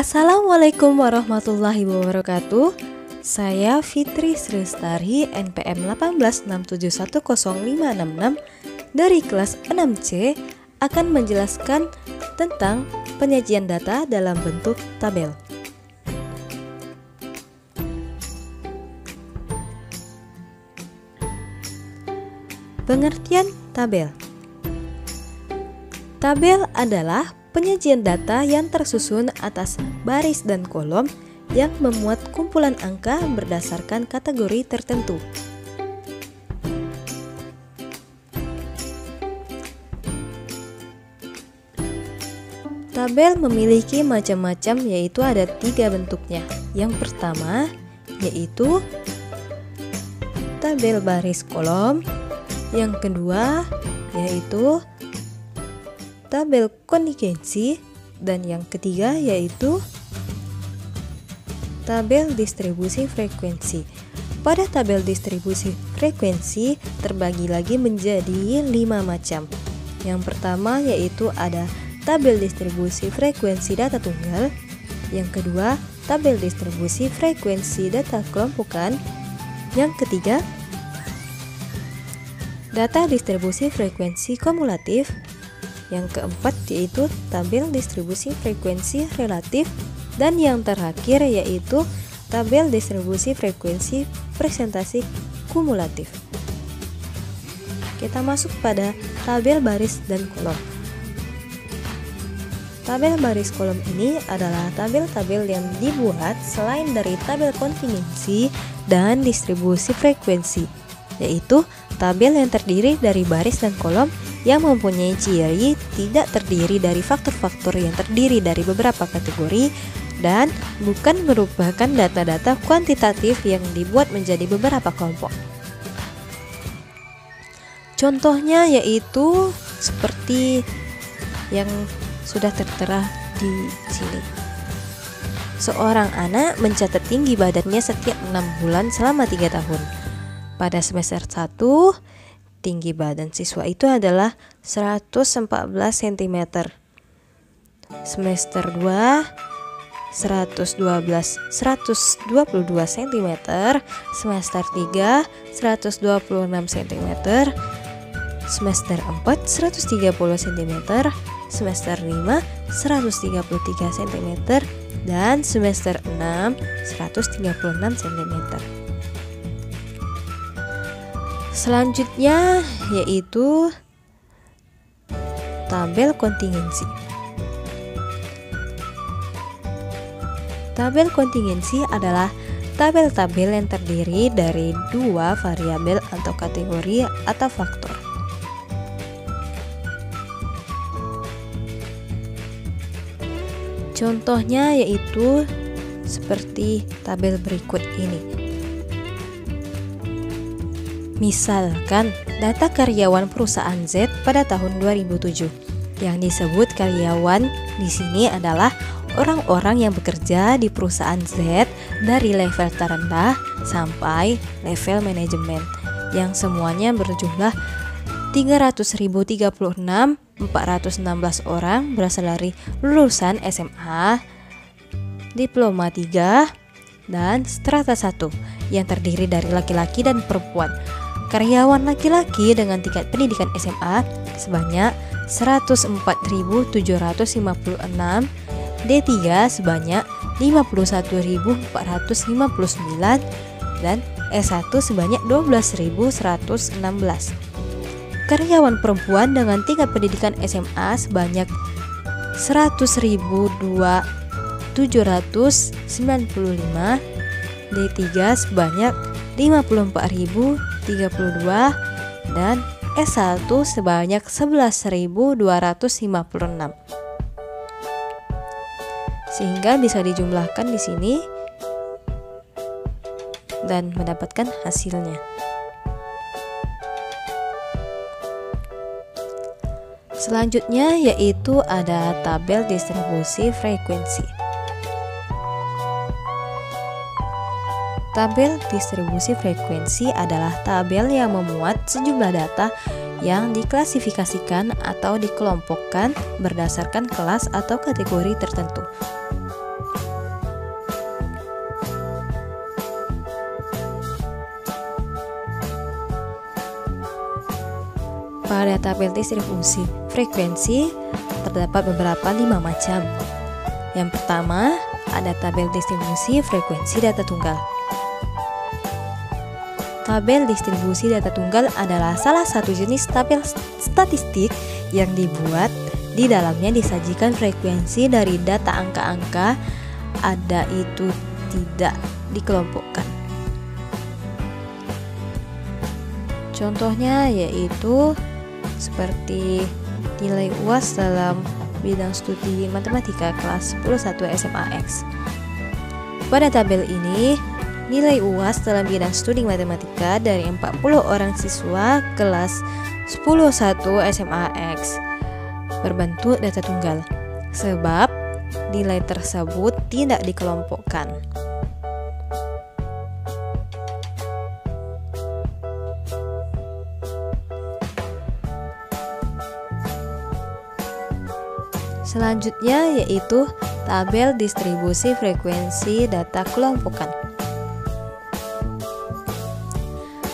Assalamualaikum warahmatullahi wabarakatuh. Saya Fitri Sristari, NPM 186710566 dari kelas 6C akan menjelaskan tentang penyajian data dalam bentuk tabel. Pengertian tabel. Tabel adalah penyajian data yang tersusun atas baris dan kolom yang memuat kumpulan angka berdasarkan kategori tertentu. Tabel memiliki macam-macam, yaitu ada 3 bentuknya. Yang pertama yaitu tabel baris kolom, yang kedua yaitu tabel kontingensi, dan yang ketiga yaitu tabel distribusi frekuensi. Pada tabel distribusi frekuensi terbagi lagi menjadi 5 macam. Yang pertama yaitu ada tabel distribusi frekuensi data tunggal. Yang kedua, tabel distribusi frekuensi data kelompokan. Yang ketiga, data distribusi frekuensi kumulatif. Yang keempat yaitu tabel distribusi frekuensi relatif, dan yang terakhir yaitu tabel distribusi frekuensi presentasi kumulatif. Kita masuk pada tabel baris dan kolom. Tabel baris kolom ini adalah tabel-tabel yang dibuat selain dari tabel kontingensi dan distribusi frekuensi, yaitu tabel yang terdiri dari baris dan kolom yang mempunyai ciri tidak terdiri dari faktor-faktor yang terdiri dari beberapa kategori dan bukan merupakan data-data kuantitatif yang dibuat menjadi beberapa kelompok. Contohnya yaitu seperti yang sudah tertera di sini. Seorang anak mencatat tinggi badannya setiap 6 bulan selama 3 tahun. Pada semester 1, tinggi badan siswa itu adalah 114 cm. Semester 2, 122 cm. Semester 3, 126 cm. Semester 4, 130 cm. Semester 5, 133 cm. Dan semester 6, 136 cm. Selanjutnya yaitu tabel kontingensi. Tabel kontingensi adalah tabel-tabel yang terdiri dari 2 variabel atau kategori atau faktor. Contohnya yaitu seperti tabel berikut ini. Misalkan data karyawan perusahaan Z pada tahun 2007. Yang disebut karyawan di sini adalah orang-orang yang bekerja di perusahaan Z dari level terendah sampai level manajemen, yang semuanya berjumlah 300.036 416 orang berasal dari lulusan SMA, diploma 3, dan strata 1 yang terdiri dari laki-laki dan perempuan. Karyawan laki-laki dengan tingkat pendidikan SMA sebanyak 104.756, D3 sebanyak 51.459, dan S1 sebanyak 12.116. Karyawan perempuan dengan tingkat pendidikan SMA sebanyak 100.795, D3 sebanyak 54.032, dan S1 sebanyak 11.256. Sehingga bisa dijumlahkan di sini dan mendapatkan hasilnya. Selanjutnya yaitu ada tabel distribusi frekuensi. Tabel distribusi frekuensi adalah tabel yang memuat sejumlah data yang diklasifikasikan atau dikelompokkan berdasarkan kelas atau kategori tertentu. Pada tabel distribusi frekuensi terdapat beberapa 5 macam. Yang pertama, ada tabel distribusi frekuensi data tunggal. Tabel distribusi data tunggal adalah salah satu jenis tabel statistik yang dibuat di dalamnya disajikan frekuensi dari data angka-angka ada itu tidak dikelompokkan. Contohnya yaitu seperti nilai UAS dalam bidang studi matematika kelas 10-1 SMAX. Pada tabel ini, nilai UAS dalam bidang studi matematika dari 40 orang siswa kelas 10-1 SMAX berbentuk data tunggal, sebab nilai tersebut tidak dikelompokkan. Selanjutnya yaitu tabel distribusi frekuensi data kelompokan.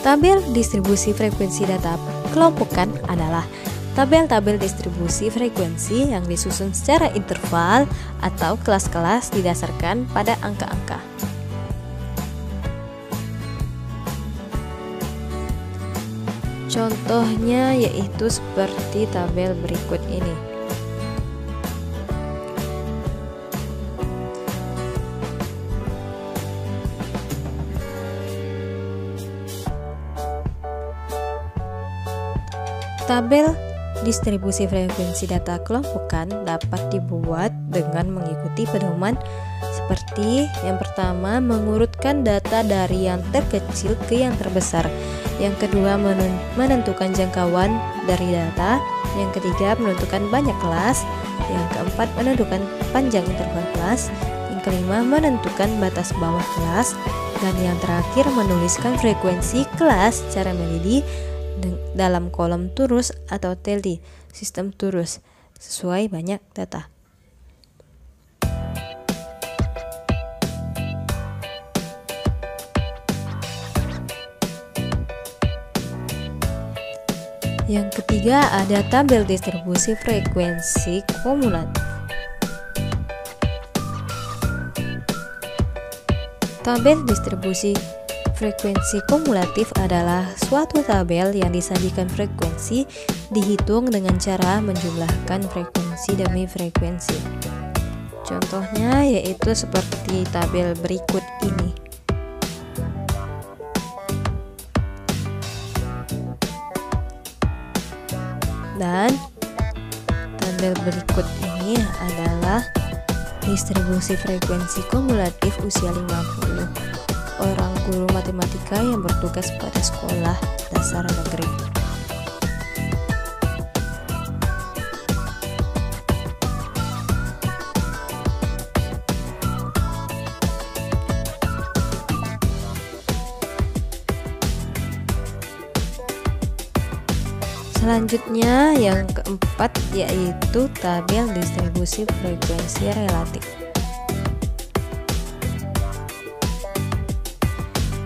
Tabel distribusi frekuensi data kelompokan adalah tabel-tabel distribusi frekuensi yang disusun secara interval atau kelas-kelas didasarkan pada angka-angka. Contohnya yaitu seperti tabel berikut ini. Tabel distribusi frekuensi data kelompokan dapat dibuat dengan mengikuti pedoman seperti yang pertama, mengurutkan data dari yang terkecil ke yang terbesar. Yang kedua, menentukan jangkauan dari data. Yang ketiga, menentukan banyak kelas. Yang keempat, menentukan panjang interval kelas. Yang kelima, menentukan batas bawah kelas. Dan yang terakhir, menuliskan frekuensi kelas secara meneliti dalam kolom turus atau TLD, sistem turus, sesuai banyak data. Yang ketiga ada tabel distribusi frekuensi kumulatif. Tabel distribusi frekuensi kumulatif adalah suatu tabel yang disajikan frekuensi dihitung dengan cara menjumlahkan frekuensi demi frekuensi. Contohnya yaitu seperti tabel berikut ini. Dan tabel berikut ini adalah distribusi frekuensi kumulatif usia 50 orang guru matematika yang bertugas pada sekolah dasar negeri. Selanjutnya yang keempat yaitu tabel distribusi frekuensi relatif.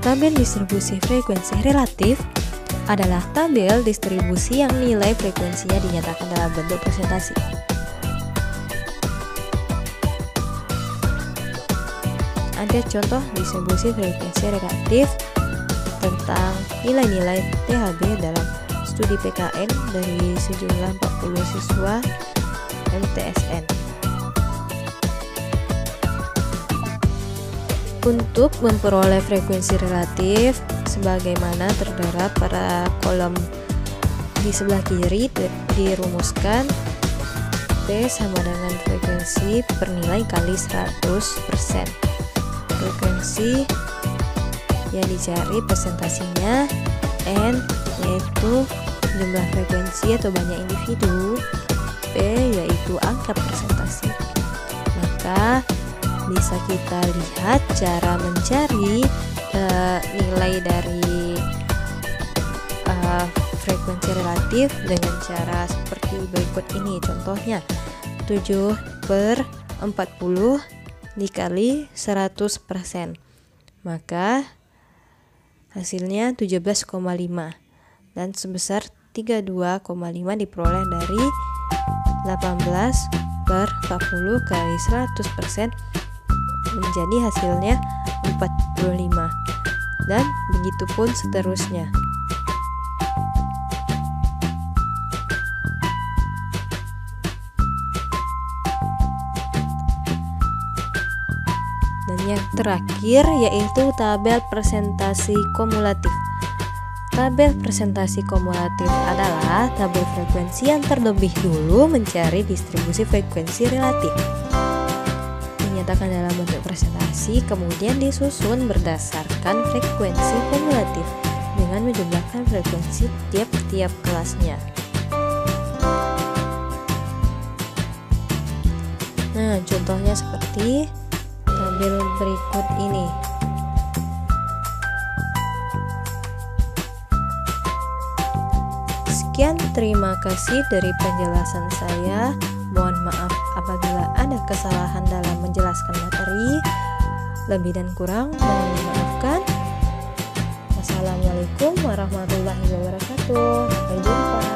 Tabel distribusi frekuensi relatif adalah tabel distribusi yang nilai frekuensinya dinyatakan dalam bentuk persentase. Ada contoh distribusi frekuensi relatif tentang nilai-nilai THB dalam studi PKN dari sejumlah 40 siswa MTSN. Untuk memperoleh frekuensi relatif sebagaimana terdapat pada kolom di sebelah kiri, dirumuskan P sama dengan frekuensi per nilai kali 100%. Frekuensi yang dicari presentasinya N yaitu jumlah frekuensi atau banyak individu, P yaitu angka presentasi. Maka bisa kita lihat cara mencari nilai dari frekuensi relatif dengan cara seperti berikut ini. Contohnya 7/40 dikali 100%, maka hasilnya 17,5 dan sebesar 3 32,5 diperoleh dari 18/40 kali 100% menjadi hasilnya 45, dan begitu pun seterusnya. Dan yang terakhir yaitu tabel presentasi kumulatif. Tabel presentasi kumulatif adalah tabel frekuensi yang terlebih dulu mencari distribusi frekuensi relatif. Dinyatakan dalam bentuk presentasi, kemudian disusun berdasarkan frekuensi kumulatif dengan menjumlahkan frekuensi tiap-tiap kelasnya. Nah, contohnya seperti tabel berikut ini. Sekian, terima kasih dari penjelasan saya. Mohon maaf apabila ada kesalahan dalam menjelaskan materi. Lebih dan kurang mohon dimaafkan. Wassalamualaikum warahmatullahi wabarakatuh. Sampai jumpa.